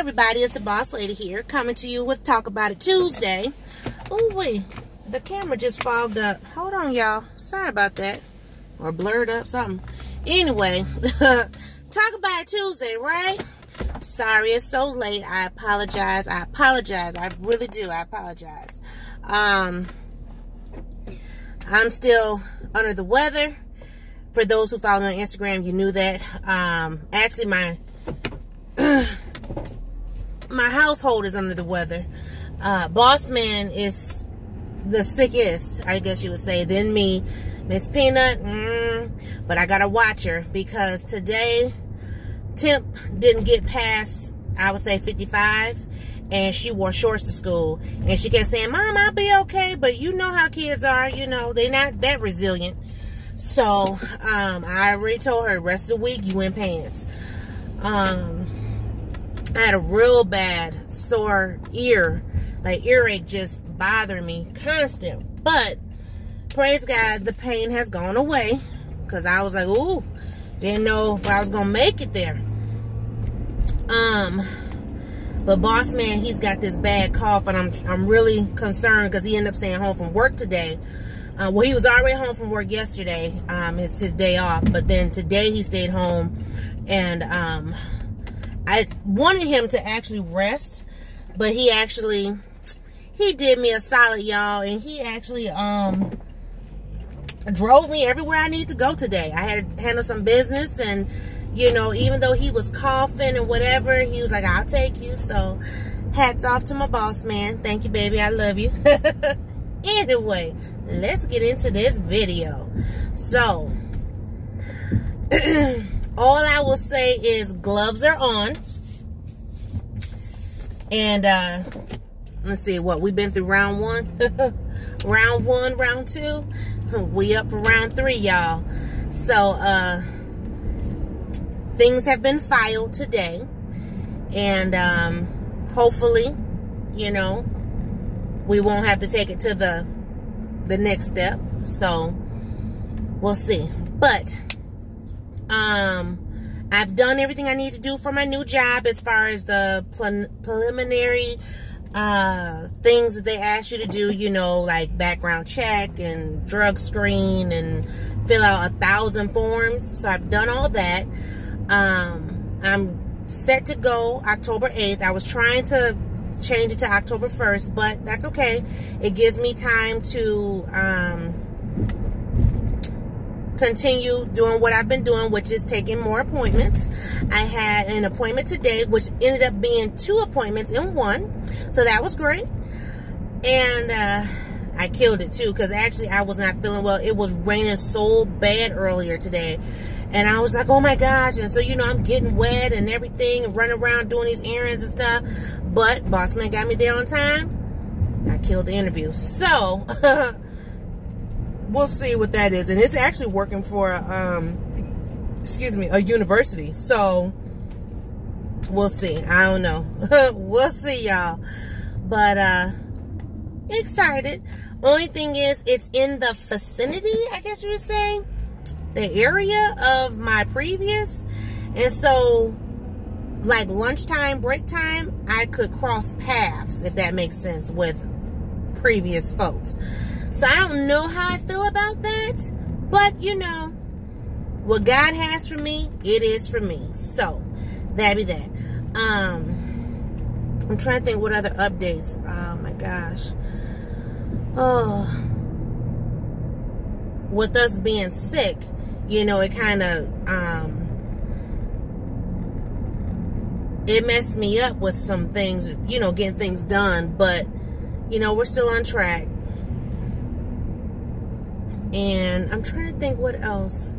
everybody, it's the Boss Lady here, coming to you with Talk About It Tuesday. Oh wait, the camera just fogged up. Hold on, y'all. Sorry about that. Or blurred up something. Anyway, Talk About It Tuesday, right? Sorry it's so late. I apologize. I really do. I apologize. I'm still under the weather. For those who follow me on Instagram, you knew that. Actually, my household is under the weather. Boss Man is the sickest, I guess you would say, than me. Miss Peanut, but I gotta watch her because today temp didn't get past, I would say, 55, and she wore shorts to school, and she kept saying, "Mom, I'll be okay," but you know how kids are, you know, they're not that resilient. So I already told her the rest of the week you in pants. I had a real bad sore ear, like earache just bothering me constant, but praise God, the pain has gone away, because I was like, ooh, didn't know if I was gonna make it there. But Boss Man, he's got this bad cough, and I'm really concerned because he ended up staying home from work today. Well, he was already home from work yesterday. It's his day off, but then today he stayed home, and I wanted him to actually rest, but he did me a solid, y'all, and he actually drove me everywhere I need to go today. I had to handle some business, and you know, even though he was coughing and whatever, he was like, "I'll take you." So hats off to my Boss Man. Thank you, baby. I love you. Anyway, let's get into this video. So all I will say is gloves are on, and let's see, what we've been through. Round one, round one, round two, we up for round three, y'all. So things have been filed today, and hopefully, you know, we won't have to take it to the next step. So we'll see. But I've done everything I need to do for my new job as far as the preliminary things that they ask you to do, you know, like background check and drug screen and fill out 1,000 forms. So I've done all that. I'm set to go October 8th. I was trying to change it to October 1st, but that's okay. It gives me time to continue doing what I've been doing, which is taking more appointments. I had an appointment today, which ended up being 2 appointments in one, so that was great. And I killed it too, because actually I was not feeling well. It was raining so bad earlier today, and I was like, oh my gosh. And so, you know, I'm getting wet and everything and running around doing these errands and stuff, but Boss Man got me there on time. I killed the interview. So we'll see what that is. And it's actually working for excuse me, a university. So we'll see. I don't know. We'll see, y'all. But excited. Only thing is, it's in the vicinity, I guess you would say, the area of my previous. And so, like lunchtime, break time, I could cross paths, if that makes sense, with previous folks. So I don't know how I feel about that, but you know, what God has for me, it is for me. So that be that. I'm trying to think what other updates. Oh my gosh. Oh, with us being sick, you know, it kind of it messed me up with some things, you know, getting things done, but you know, we're still on track. And I'm trying to think what else.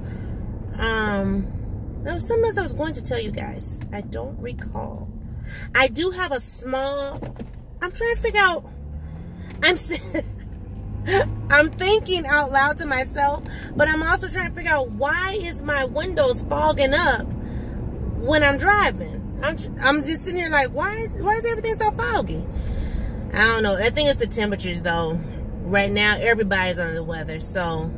There was something else I was going to tell you guys. I don't recall. I do have a small, I'm trying to figure out, I'm thinking out loud to myself, but I'm also trying to figure out, why is my windows fogging up when I'm driving? I'm just sitting here like, why is everything so foggy? I don't know. I think it's the temperatures, though. Right now, everybody's under the weather, so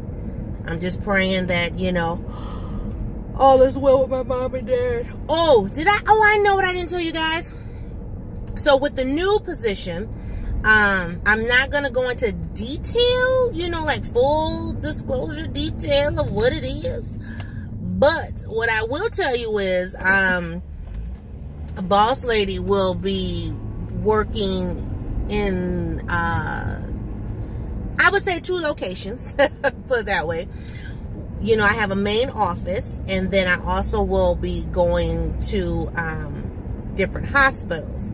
I'm just praying that, you know, all is well with my mom and dad. Oh, I know what I didn't tell you guys? So with the new position, I'm not going to go into detail, like full disclosure detail of what it is. But what I will tell you is, a boss lady will be working in, I would say 2 locations, put it that way. I have a main office, and then I also will be going to different hospitals.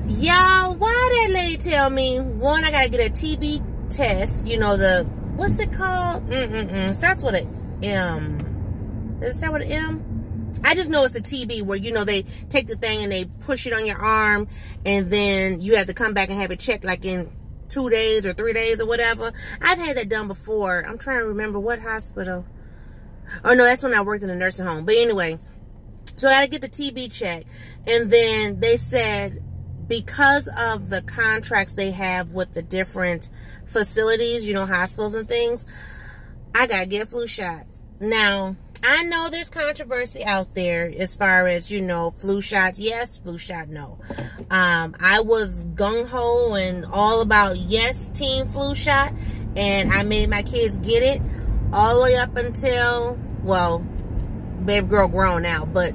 Y'all, why that lady tell me, one, I gotta get a TB test, what's it called? It starts with an M. Does it start with an M? I just know it's the TB where, they take the thing and they push it on your arm, and then you have to come back and have it checked like in 2 days or 3 days or whatever. I've had that done before. I'm trying to remember what hospital. Oh, no, that's when I worked in a nursing home. But anyway, so I got to get the TB check. And then they said, because of the contracts they have with the different facilities, hospitals and things, I got to get a flu shot. Now, I know there's controversy out there as far as, flu shots. Yes, flu shot, no. I was gung-ho and all about yes, team flu shot. And I made my kids get it all the way up until, well, baby girl grown now. But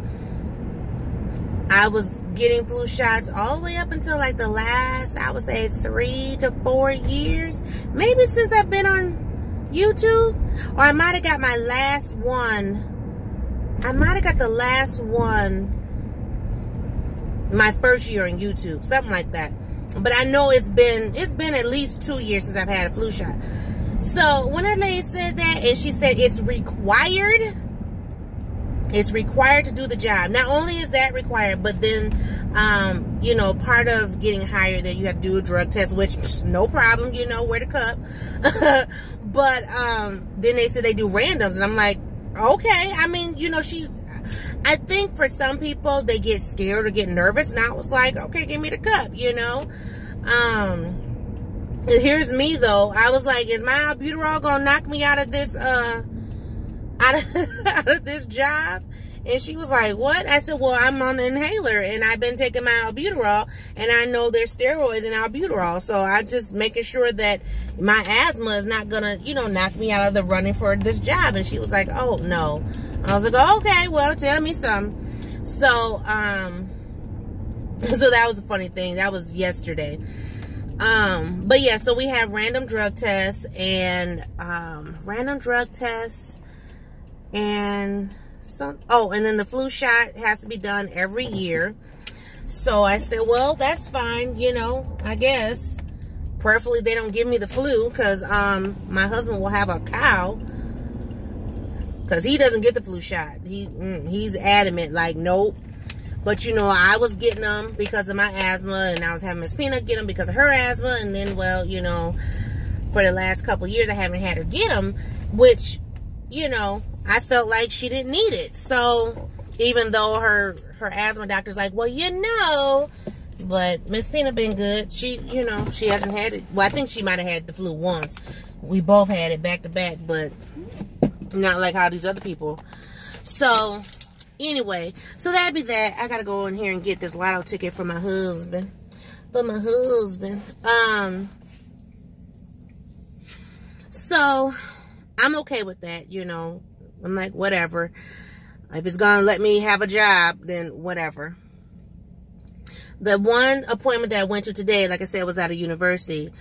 I was getting flu shots all the way up until like the last, I would say 3 to 4 years. Maybe since I've been on YouTube, or I might have got my last one. I might have got the last one my first year on YouTube, something like that. But I know it's been at least 2 years since I've had a flu shot. So when that lady said that, and she said it's required to do the job. Not only is that required, but then part of getting hired there, you have to do a drug test, which no problem, wear the cup. But then they said they do randoms, and I'm like, okay. I mean, I think for some people they get scared or get nervous, and I was like, okay, give me the cup, Here's me though. I was like, is my albuterol gonna knock me out of this out of this job? And she was like, what? I said, well, I'm on the inhaler, and I've been taking my albuterol, and I know there's steroids in albuterol, so I'm just making sure that my asthma is not gonna, knock me out of the running for this job. And she was like, oh, no. I was like, oh, okay, well, tell me some. So, so that was a funny thing. That was yesterday. But yeah, so we have random drug tests, and and then the flu shot has to be done every year. So I said, well, that's fine, I guess. Prayerfully they don't give me the flu, because my husband will have a cow, because he doesn't get the flu shot. He's adamant, like, nope. But I was getting them because of my asthma, and I was having Miss Peanut get them because of her asthma. And then, well, for the last couple of years I haven't had her get them, which I felt like she didn't need it. So even though her asthma doctor's like, well, but Miss Peanut been good. She, she hasn't had it. Well, I think she might have had the flu once. We both had it back to back, but not like how these other people. So anyway, so that'd be that. I gotta go in here and get this lotto ticket for my husband. So I'm okay with that, I'm like, whatever. If it's gonna let me have a job, then whatever. The one appointment that I went to today, like I said, was at a university.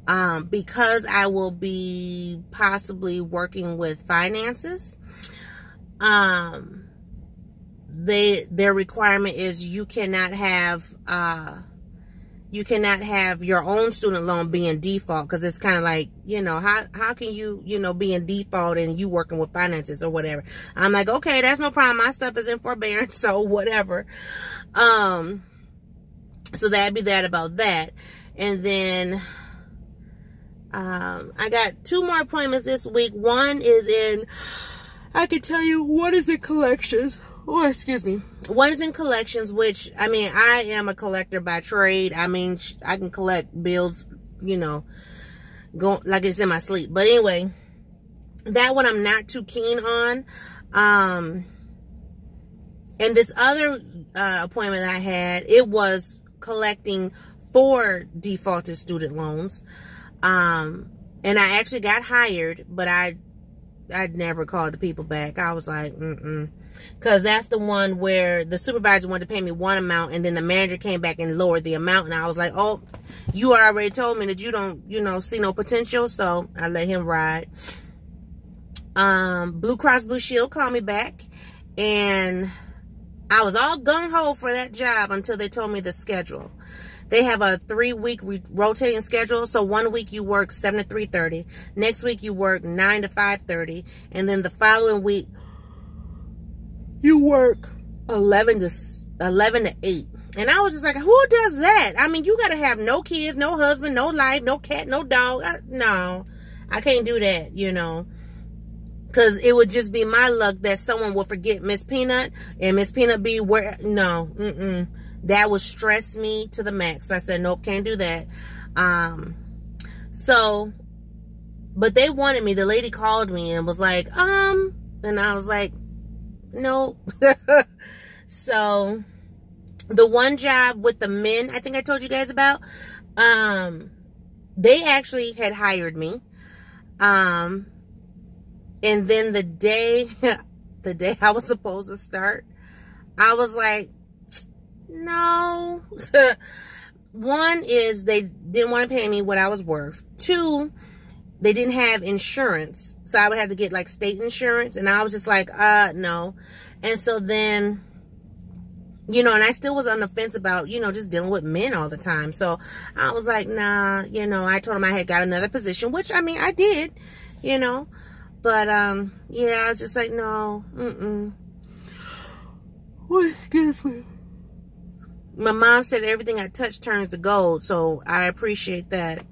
Because I will be possibly working with finances, their requirement is you cannot have your own student loan be in default, because it's kind of like, how can you, be in default and you working with finances or whatever. I'm like, okay, that's no problem. My stuff is in forbearance, so whatever. So that'd be that about that. And then I got 2 more appointments this week. One is in, I can tell you, one is in collections. Oh, excuse me. One's in collections, which, I mean, I am a collector by trade. I mean, I can collect bills, go like it's in my sleep. But anyway, that one I'm not too keen on. And this other appointment I had, it was collecting for defaulted student loans. And I actually got hired, but I'd never called the people back. I was like, because that's the one where the supervisor wanted to pay me one amount, and then the manager came back and lowered the amount, and I was like, oh, you already told me that you don't, see no potential, so I let him ride. Blue Cross Blue Shield called me back, and I was all gung-ho for that job until they told me the schedule. They have a 3-week rotating schedule. So 1 week you work 7 to 3:30. Next week you work 9 to 5:30. And then the following week you work 11 to 8. And I was just like, who does that? I mean, you got to have no kids, no husband, no life, no cat, no dog. No, I can't do that, Because it would just be my luck that someone would forget Miss Peanut and Miss Peanut be where. No, that would stress me to the max. I said, nope, can't do that. But they wanted me. The lady called me and was like, and I was like, nope. So the one job with the men, I think I told you guys about, they actually had hired me. And then the day I was supposed to start, I was like, no. One is they didn't want to pay me what I was worth. 2, they didn't have insurance. So I would have to get like state insurance. And I was just like, no. And so then, and I still was on the fence about, just dealing with men all the time. So I was like, nah, I told them I had got another position, which, I mean, I did, But, yeah, I was just like, no, Oh, excuse me. My mom said everything I touch turns to gold, so I appreciate that.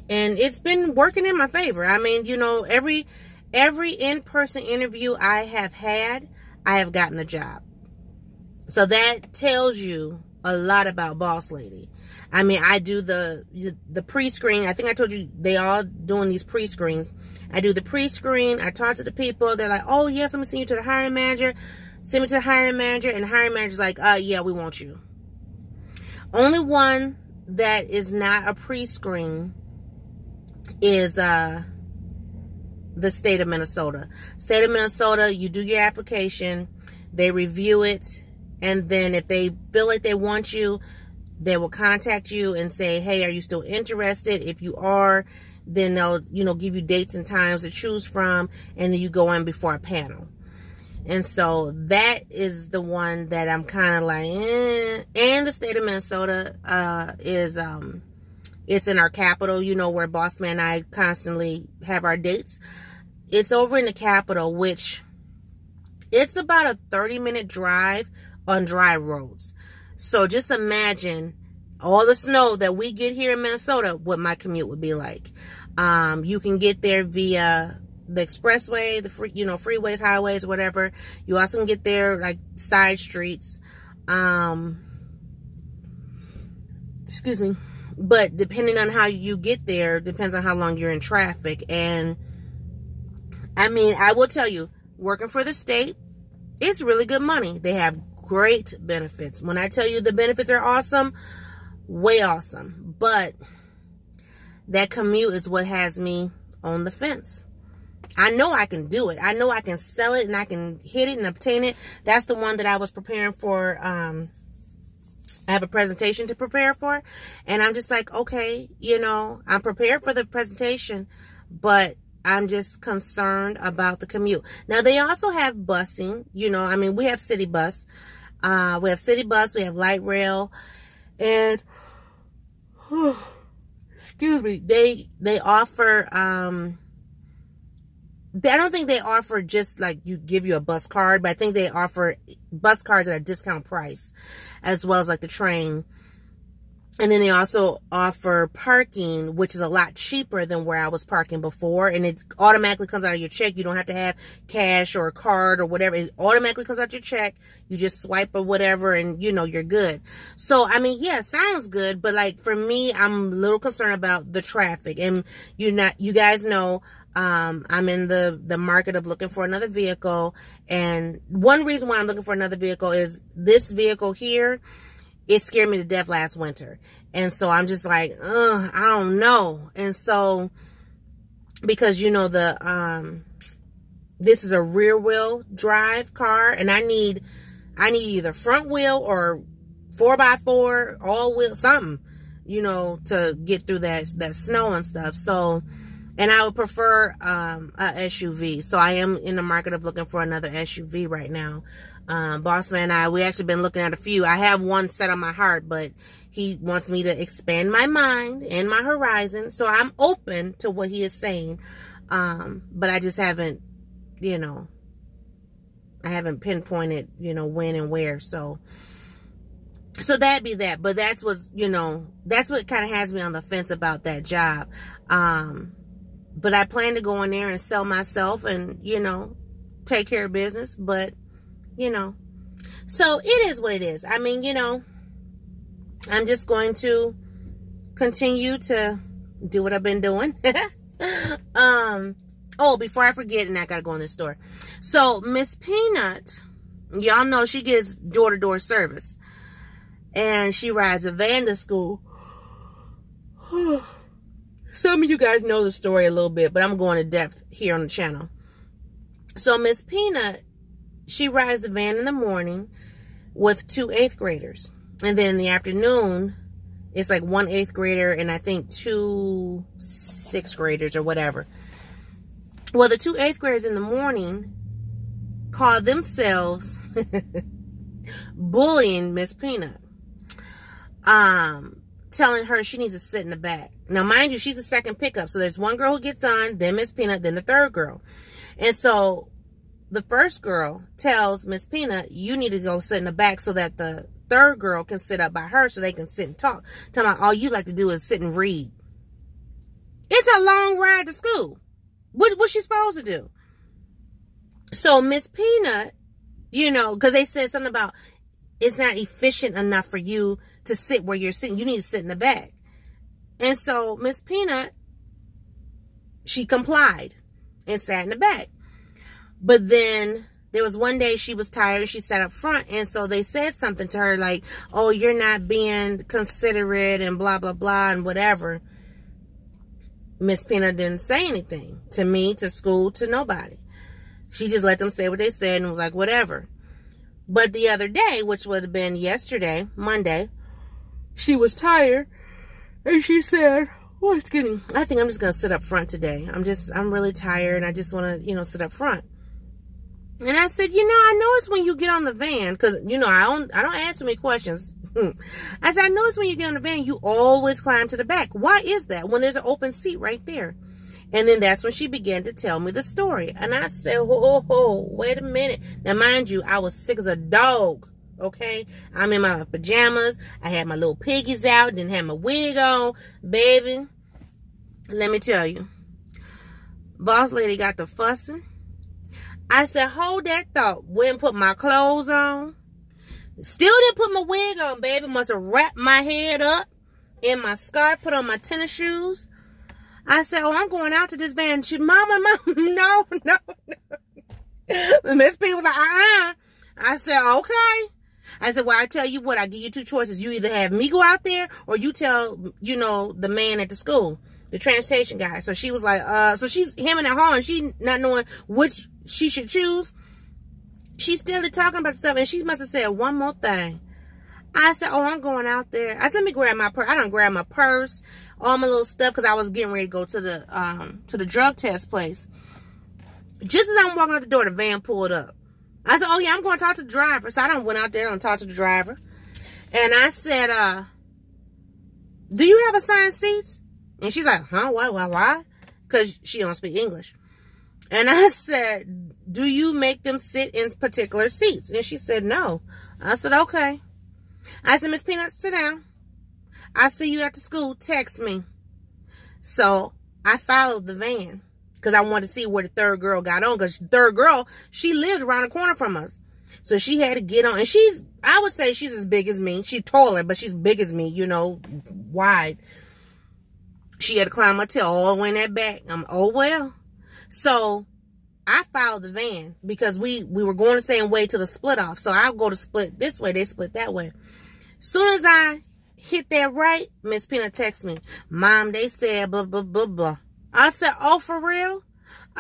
And it's been working in my favor. I mean, every in-person interview I have had, I have gotten the job. So that tells you a lot about Boss Lady. I mean, I do the pre-screen. I think I told you they all doing these pre-screens. I do the pre-screen. I talk to the people. They're like, oh, yes, I'm going to send you to the hiring manager. Send me to the hiring manager. And the hiring manager's like, yeah, we want you. Only one that is not a pre-screen is the state of Minnesota. State of Minnesota, you do your application. They review it. And then if they feel like they want you, they will contact you and say, hey, are you still interested? If you are, then they'll, give you dates and times to choose from. And then you go in before a panel. And so that is the one that I'm kind of like, And the state of Minnesota is, it's in our capital, where Boss Man and I constantly have our dates. It's over in the capital, which it's about a 30-minute drive on dry roads. So just imagine all the snow that we get here in Minnesota, what my commute would be like. You can get there via the expressway, the freeways, highways, whatever. You also can get there like side streets. Excuse me. But depending on how you get there, depends on how long you're in traffic. And I mean, I will tell you, working for the state, it's really good money. They have great benefits. When I tell you the benefits are awesome, way awesome. But that commute is what has me on the fence. I know I can do it. I know I can sell it and I can hit it and obtain it. That's the one that I was preparing for. I have a presentation to prepare for. And I'm just like, okay, I'm prepared for the presentation, but I'm just concerned about the commute. Now, they also have busing. I mean, we have city bus. We have city bus. We have light rail. And, excuse me, they offer, I don't think they offer just like give you a bus card, but I think they offer bus cards at a discount price, as well as like the train. And then they also offer parking, which is a lot cheaper than where I was parking before. And it automatically comes out of your check. You don't have to have cash or a card or whatever. It automatically comes out your check. You just swipe or whatever and, you're good. So, I mean, yeah, sounds good. But like for me, I'm a little concerned about the traffic. And you guys know, I'm in the market of looking for another vehicle. And one reason why I'm looking for another vehicle is this vehicle here it scared me to death last winter. And so I'm just like, I don't know. And so, because, you know, this is a rear wheel drive car, and I need either front wheel or 4x4, all wheel, something, you know, to get through that snow and stuff. So, and I would prefer a SUV. So I am in the market of looking for another SUV right now. Bossman and I, we actually been looking at a few. I have one set on my heart, but he wants me to expand my mind and my horizon. So I'm open to what he is saying. But I just haven't, you know, I haven't pinpointed, you know, when and where. So that'd be that. But that's what's, you know, that's what kind of has me on the fence about that job. But I plan to go in there and sell myself and, you know, take care of business. But, you know, so it is what it is. I mean, you know, I'm just going to continue to do what I've been doing. Oh, before I forget, and I gotta go in the store. So Miss Peanut, y'all know she gets door-to-door service, and she rides a van to school. Some of you guys know the story a little bit, but I'm going to depth here on the channel. So Miss Peanut, she rides the van in the morning with 2 8th graders, and then in the afternoon, it's like 1 8th grader and I think 2 6th graders or whatever. Well, the 2 8th graders in the morning call themselves bullying Miss Peanut, telling her she needs to sit in the back. Now, mind you, she's the second pickup, so there's one girl who gets on, then Miss Peanut, then the third girl. And so the first girl tells Miss Peanut, you need to go sit in the back so that the third girl can sit up by her so they can sit and talk. Tell me, all you like to do is sit and read. It's a long ride to school. What's she supposed to do? So Miss Peanut, you know, because they said something about it's not efficient enough for you to sit where you're sitting. You need to sit in the back. And so Miss Peanut, she complied and sat in the back. But then there was one day she was tired. She sat up front. And so they said something to her like, oh, you're not being considerate and blah, blah, blah and whatever. Miss Peanut didn't say anything to me, to school, to nobody. She just let them say what they said and was like, whatever. But the other day, which would have been yesterday, Monday, she was tired. And she said, oh, it's getting, I think I'm just going to sit up front today. I'm really tired. And I just want to, you know, sit up front. And I said, you know, I notice when you get on the van, because, you know, I don't ask too many questions. I said, I notice when you get on the van, you always climb to the back. Why is that when there's an open seat right there? And then that's when she began to tell me the story. And I said, oh, wait a minute. Now, mind you, I was sick as a dog, okay? I'm in my pajamas. I had my little piggies out. Didn't have my wig on. Baby, let me tell you. Boss lady got the fussing. I said, hold that thought. Went and put my clothes on. Still didn't put my wig on, baby. Must have wrapped my head up in my scarf, put on my tennis shoes. I said, oh, I'm going out to this van. She, Mama, no. Miss P was like, I said, okay. I said, well, I tell you what, I give you 2 choices. You either have me go out there or you tell, you know, the man at the school, the transportation guy. So she was like, so she's hemming and hawing. She not knowing which she should choose. She's still talking about stuff, and she must have said one more thing. I said, oh, I'm going out there. I said, let me grab my purse. I done grabbed my purse, all my little stuff, because I was getting ready to go to the drug test place. Just as I'm walking out the door, the van pulled up. I said, oh, yeah, I'm going to talk to the driver. So I done went out there and talked to the driver. And I said, do you have assigned seats? And she's like, huh, why? Because she don't speak English. And I said, do you make them sit in particular seats? And she said, no. I said, okay. I said, Miss Peanut, sit down. I see you at the school. Text me. So I followed the van because I wanted to see where the third girl got on, because the third girl, she lives around the corner from us. So she had to get on. And I would say she's as big as me. She's taller, but she's big as me, you know, wide. She had to climb my tail all the way in that back. Oh, well. So I followed the van because we were going the same way to the split off. So I'll go to split this way. They split that way. Soon as I hit that right, Miss Peanut texts me, Mom, they said blah, blah, blah, blah. I said, oh, for real?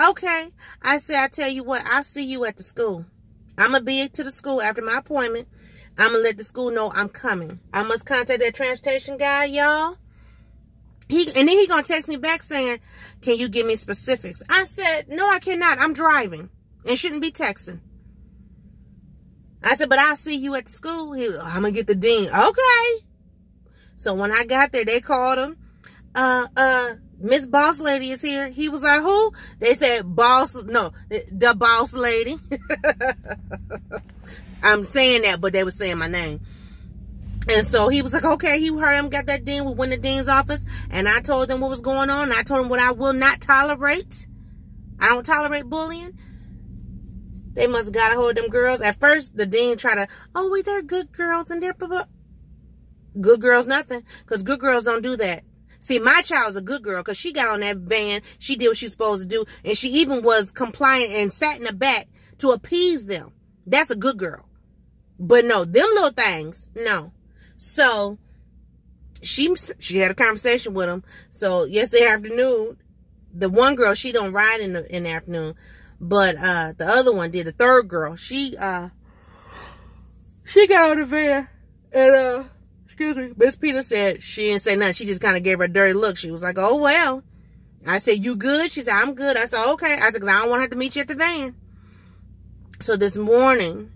Okay. I said, I tell you what, I'll see you at the school. I'm going to be to the school after my appointment. I'm going to let the school know I'm coming. I must contact that transportation guy, y'all. And then he going to text me back saying, can you give me specifics? I said, no, I cannot. I'm driving and shouldn't be texting. I said, but I'll see you at the school. I'm going to get the dean. Okay. So when I got there, they called him. Miss Boss Lady is here. He was like, who? They said the Boss Lady. I'm saying that, but they were saying my name. And so he was like, okay, he heard him, got that dean. We went to the dean's office, and I told them what was going on. And I told them what I will not tolerate. I don't tolerate bullying. They must have got a hold of them girls. At first, the dean tried to, oh, wait, they're good girls, and they're blah, blah. Good girls, nothing, because good girls don't do that. See, my child's a good girl because she got on that van. She did what she was supposed to do. And she even was compliant and sat in the back to appease them. That's a good girl. But no, them little things, no. So, she had a conversation with him. So, yesterday afternoon, the one girl, she don't ride in the afternoon. But the other one did. The third girl, she got on the van. And, excuse me, Miss Peter said she didn't say nothing. She just kind of gave her a dirty look. She was like, oh, well. I said, you good? She said, I'm good. I said, okay. I said, because I don't want to have to meet you at the van. So this morning,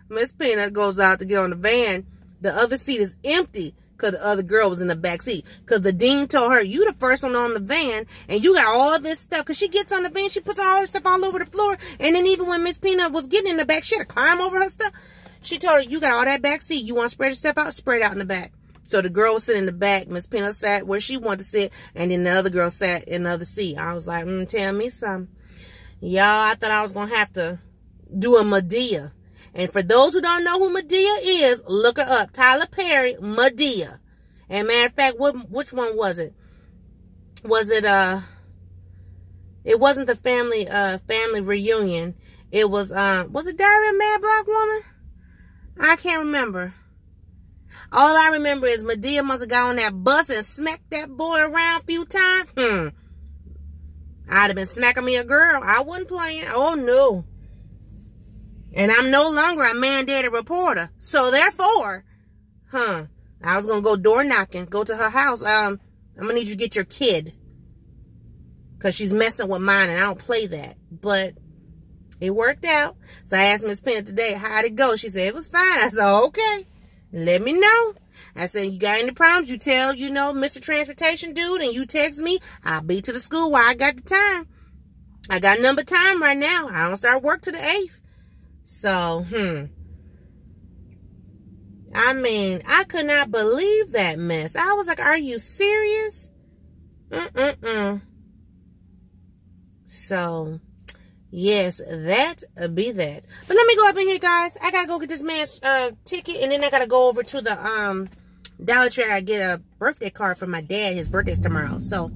Miss Peanut goes out to get on the van. The other seat is empty because the other girl was in the back seat. Because the dean told her, you the first one on the van, and you got all this stuff. Because she gets on the van, she puts all this stuff all over the floor. And then even when Miss Peanut was getting in the back, she had to climb over her stuff. She told her, you got all that back seat. You want to spread your stuff out? Spread it out in the back. So the girl was sitting in the back. Miss Peanut sat where she wanted to sit. And then the other girl sat in the other seat. I was like, tell me something. Y'all, I thought I was going to have to do a Madea. And for those who don't know who Madea is, look her up. Tyler Perry, Madea. And matter of fact, which one was it? Was it, it wasn't the family reunion. It was it Diary of a Mad Black Woman? I can't remember. All I remember is Madea must have got on that bus and smacked that boy around a few times. I'd have been smacking me a girl. I wasn't playing. Oh, no. And I'm no longer a mandated reporter. So, therefore, I was going to go door knocking. Go to her house. I'm going to need you to get your kid. Because she's messing with mine and I don't play that. But it worked out. So I asked Miss Peanut today, how'd it go? She said, it was fine. I said, okay. Let me know. I said, you got any problems? You tell, Mr. Transportation dude, and you text me. I'll be to the school while I got the time. I got number time right now. I don't start work till the 8th. So, I mean, I could not believe that mess. I was like, are you serious? So, yes, that be that. But let me go up in here, guys. I gotta go get this man's ticket, and then I gotta go over to the Dollar Tree. I get a birthday card from my dad. His birthday's tomorrow. So,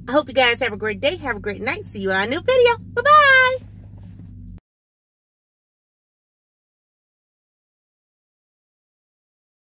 I hope you guys have a great day. Have a great night. See you on a new video. Bye-bye.